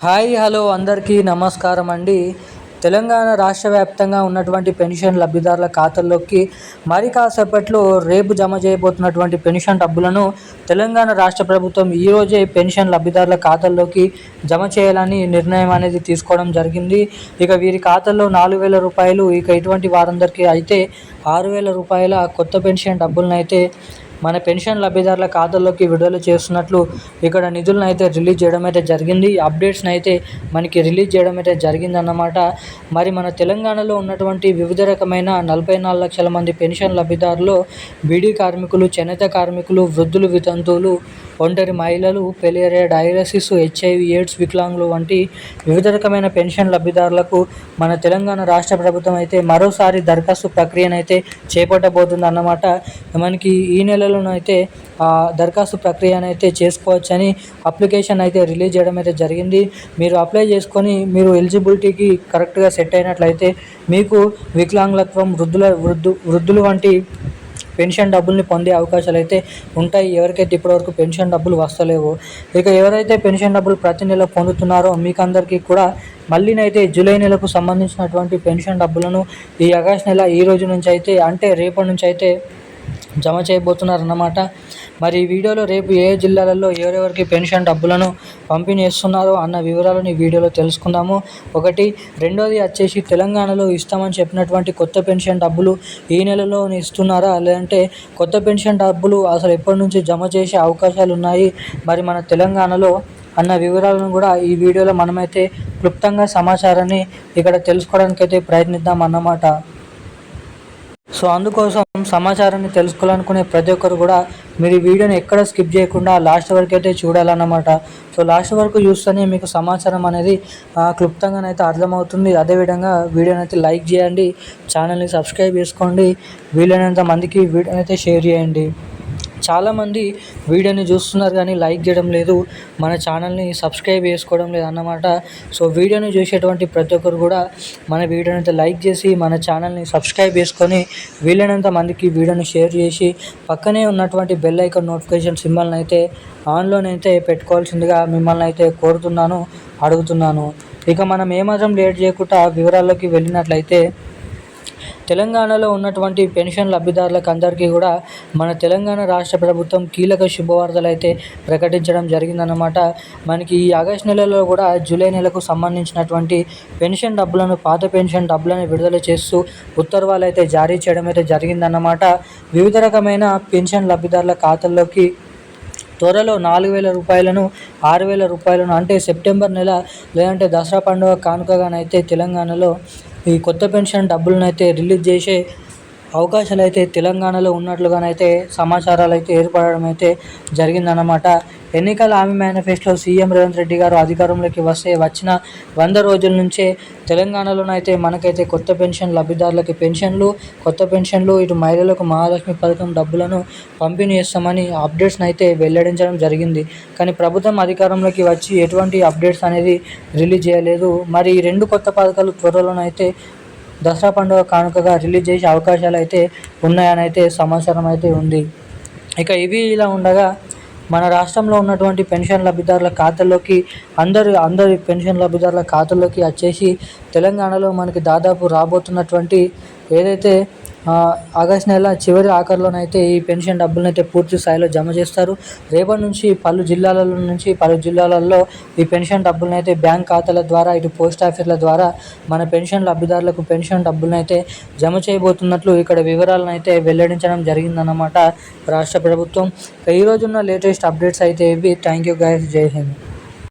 Hi hello అందరికీ నమస్కారం అండి. తెలంగాణ రాష్ట్ర వ్యాప్తంగా ఉన్నటువంటి పెన్షన్ లబ్ధిదారుల ఖాతాల్లోకి మరి కాసేపట్లో రేపు జమ చేయబోతున్నటువంటి పెన్షన్ డబ్బులను తెలంగాణ రాష్ట్ర ప్రభుత్వం ఈరోజే పెన్షన్ లబ్ధిదారుల ఖాతాల్లోకి జమ చేయాలని నిర్ణయం అనేది తీసుకోవడం జరిగింది. ఇక వీరి ఖాతాల్లో 4,000 రూపాయలు, ఇక ఇటువంటి వారందరికీ అయితే 6,000 రూపాయల కొత్త పెన్షన్ డబ్బులను అయితే మన పెన్షన్ లబ్ధిదారుల ఖాతాల్లోకి విడుదల చేస్తున్నట్లు ఇక్కడ నిధులను అయితే రిలీజ్ చేయడం అయితే జరిగింది. అప్డేట్స్ని అయితే మనకి రిలీజ్ చేయడం అయితే జరిగిందన్నమాట. మరి మన తెలంగాణలో ఉన్నటువంటి వివిధ రకమైన 44 లక్షల మంది పెన్షన్ లబ్ధిదారులు బీడీ కార్మికులు, చేనేత కార్మికులు, వృద్ధులు, వితంతువులు, ఒంటరి మహిళలు, పెలేరియా, డయాలసిస్, హెచ్ఐవి, ఎయిడ్స్, వికలాంగులు వంటి వివిధ రకమైన పెన్షన్ లబ్ధిదారులకు మన తెలంగాణ రాష్ట్ర ప్రభుత్వం అయితే మరోసారి దరఖాస్తు ప్రక్రియను అయితే చేపట్టబోతుంది అన్నమాట. మనకి ఈ నెలలోనైతే దరఖాస్తు ప్రక్రియను అయితే చేసుకోవచ్చని అప్లికేషన్ అయితే రిలీజ్ చేయడం అయితే జరిగింది. మీరు అప్లై చేసుకొని మీరు ఎలిజిబిలిటీకి కరెక్ట్గా సెట్ అయినట్లయితే మీకు వికలాంగులత్వం, వృద్ధులు వంటి పెన్షన్ డబ్బుల్ని పొందే అవకాశాలు అయితే ఉంటాయి, ఎవరికైతే ఇప్పటివరకు పెన్షన్ డబ్బులు వస్తలేవో. ఇక ఎవరైతే పెన్షన్ డబ్బులు ప్రతి నెల పొందుతున్నారో మీకు అందరికీ కూడా మళ్ళీనైతే జూలై నెలకు సంబంధించినటువంటి పెన్షన్ డబ్బులను ఈ ఆగస్టు నెల ఈ రోజు నుంచి అయితే, అంటే రేపటి నుంచి అయితే జమ చేయబోతున్నారన్నమాట. మరి ఈ వీడియోలో రేపు ఏ జిల్లాలలో ఎవరెవరికి పెన్షన్ డబ్బులను పంపిణీ చేస్తున్నారో అన్న వివరాలను ఈ వీడియోలో తెలుసుకుందాము. రెండోది వచ్చేసి తెలంగాణలో ఇస్తామని చెప్పినటువంటి కొత్త పెన్షన్ డబ్బులు ఈ నెలలో ఇస్తున్నారా, లేదంటే కొత్త పెన్షన్ డబ్బులు అసలు ఎప్పటి నుంచి జమ చేసే అవకాశాలు ఉన్నాయి మరి మన తెలంగాణలో అన్న వివరాలను కూడా ఈ వీడియోలో మనమైతే క్లుప్తంగా సమాచారాన్ని ఇక్కడ తెలుసుకోవడానికైతే ప్రయత్నిద్దాం అన్నమాట. సో అందుకోసం సమాచారాన్ని తెలుసుకోవాలనుకునే ప్రతి ఒక్కరు కూడా మీరు ఈ వీడియోని ఎక్కడ స్కిప్ చేయకుండా లాస్ట్ వరకు అయితే చూడాలన్నమాట. సో లాస్ట్ వరకు చూస్తేనే మీకు సమాచారం అనేది క్లుప్తంగానైతే అర్థమవుతుంది. అదేవిధంగా వీడియోని అయితే లైక్ చేయండి, ఛానల్ని సబ్స్క్రైబ్ చేసుకోండి, వీలైనంత మందికి వీడియోని అయితే షేర్ చేయండి. చాలామంది వీడియోని చూస్తున్నారు కానీ లైక్ చేయడం లేదు, మన ఛానల్ని సబ్స్క్రైబ్ చేసుకోవడం లేదు అన్నమాట. సో వీడియోని చూసేటువంటి ప్రతి ఒక్కరు కూడా మన వీడియోని అయితే లైక్ చేసి మన ఛానల్ని సబ్స్క్రైబ్ చేసుకొని వీలైనంత మందికి వీడియోని షేర్ చేసి పక్కనే ఉన్నటువంటి బెల్ ఐకాన్ నోటిఫికేషన్ సింబల్ని అయితే ఆన్లోనైతే పెట్టుకోవాల్సిందిగా మిమ్మల్ని అయితే అడుగుతున్నాను. ఇక మనం ఏమాత్రం లేట్ చేయకుండా వివరాల్లోకి వెళ్ళినట్లయితే తెలంగాణలో ఉన్నటువంటి పెన్షన్ లబ్ధిదారులకు అందరికీ కూడా మన తెలంగాణ రాష్ట్ర ప్రభుత్వం కీలక శుభవార్తలు అయితే ప్రకటించడం జరిగిందన్నమాట. మనకి ఈ ఆగస్టు నెలలో కూడా జూలై నెలకు సంబంధించినటువంటి పెన్షన్ డబ్బులను, పాత పెన్షన్ డబ్బులను విడుదల చేస్తూ ఉత్తర్వులు అయితే జారీ చేయడం అయితే జరిగిందన్నమాట. వివిధ రకమైన పెన్షన్ లబ్ధిదారుల ఖాతాల్లోకి త్వరలో 4,000 రూపాయలను, 6,000 రూపాయలను, అంటే సెప్టెంబర్ నెల లేదంటే దసరా పండుగ కానుకగానైతే తెలంగాణలో ఈ కొత్త పెన్షన్ డబ్బులను అయితే రిలీజ్ చేసే అవకాశాలు అయితే తెలంగాణలో ఉన్నట్లుగానైతే సమాచారాలు అయితే ఏర్పడడం అయితే జరిగిందన్నమాట. ఎన్నికల హామీ మేనిఫెస్టోలో సీఎం రేవంత్ రెడ్డి గారు అధికారంలోకి వచ్చిన 100 రోజుల నుంచే తెలంగాణలోనైతే మనకైతే కొత్త పెన్షన్ లబ్ధిదారులకి కొత్త పెన్షన్లు, ఇటు మహిళలకు మహాలక్ష్మి పథకం డబ్బులను పంపిణీ చేస్తామని అప్డేట్స్ని అయితే వెల్లడించడం జరిగింది. కానీ ప్రభుత్వం అధికారంలోకి వచ్చి ఎటువంటి అప్డేట్స్ అనేది రిలీజ్ చేయలేదు. మరి ఈ 2 కొత్త పథకాలు త్వరలోనైతే దసరా పండుగ కానుకగా రిలీజ్ చేసే అవకాశాలు అయితే ఉన్నాయని అయితే సమాచారం అయితే ఉంది. ఇక ఇవి ఇలా ఉండగా మన రాష్ట్రంలో ఉన్నటువంటి పెన్షన్ లబ్ధిదారుల ఖాతాల్లోకి అందరి పెన్షన్ లబ్ధిదారుల ఖాతాల్లోకి వచ్చేసి తెలంగాణలో మనకి దాదాపు రాబోతున్నటువంటి ఏదైతే ఆగస్టు నెల చివరి ఆఖరిలోనైతే ఈ పెన్షన్ డబ్బులను అయితే పూర్తి స్థాయిలో జమ చేస్తారు. రేపటి నుంచి పలు జిల్లాలలో ఈ పెన్షన్ డబ్బులను అయితే బ్యాంక్ ఖాతాల ద్వారా, ఇటు పోస్ట్ ఆఫీసుల ద్వారా మన పెన్షన్ లబ్ధిదారులకు పెన్షన్ డబ్బులను అయితే జమ చేయబోతున్నట్లు ఇక్కడ వివరాలను అయితే వెల్లడించడం జరిగిందన్నమాట రాష్ట్ర ప్రభుత్వం. ఈ రోజున్న లేటెస్ట్ అప్డేట్స్ అయితే ఇవి. థ్యాంక్ యూ గైస్, జై హింద్.